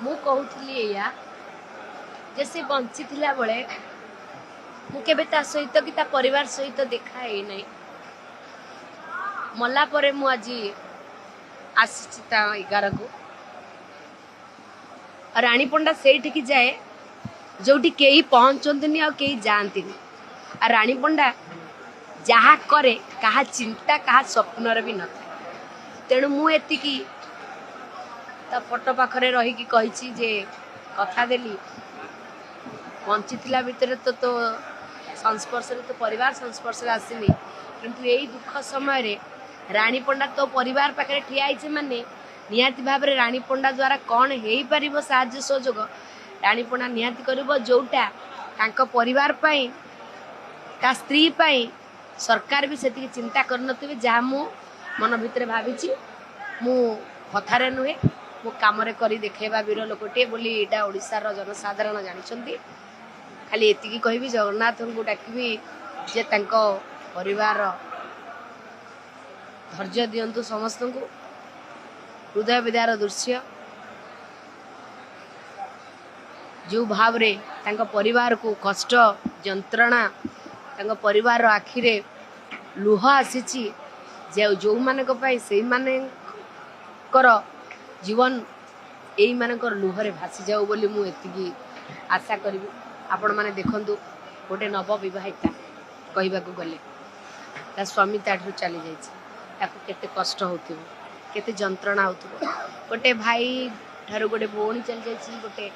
मु कहूली या जे से बंची थिला बेले मु केबे ता सहित कि ता परिवार सहित देखा है नहीं मला परे मु आज आसी ता 11 को रानी पंडा सेठी की जाए जोटी केही पहुंचंतनी आ केही जानतीनी आ रानी पंडा जहा करे कहा चिंता कहा स्वप्नर भी न तेणु मु एतिकी ता फोटो पाखरे रही की कहिची जे कथा देली बंची थिला भितर तो संस्पर्श तो परिवार संस्पर्श आसीनी किंतु यही दुख समय रे रानी पंडा तो परिवार पाखे ठिया आइछे माने निहाती भाव रे रानी पंडा द्वारा कौन हेई परिबो साहाय्य सहयोग रानी पंडा निहाती करिबो जोटा तांको परिवार पई ता स्त्री पई सरकार भी सेति चिंता करनथिबे जहा मु मन भितर भाबिची मु कथारे नुहे मु कामरे करी देखेबा वीर लोकटे बोली एटा ओडिसा रो जनसाधारण जानिछंती खाली एतिकी कहबी जगन्नाथ को डाकिबी जे तांको परिवार धैर्य दियंतु समस्त को हृदय विदार दृश्य जो भाव रे तांको परिवार को कष्ट जंत्रणा तांको परिवार आखिरे लुह आसीची जे जो मानक पई सेई मानकर जीवन एई मानकर लुहरे भासी जाऊ बोली मु एतिकी आशा करिबी आपण माने देखंतु गोटे नव विवाहिता कहबा को गले ता स्वामी ताठू चली जाइछि ताको केते कष्ट होथिबो केते जंत्रणा होथिबो गोटे भाई ठारू गोटे भौणी चली जाइछि गोटे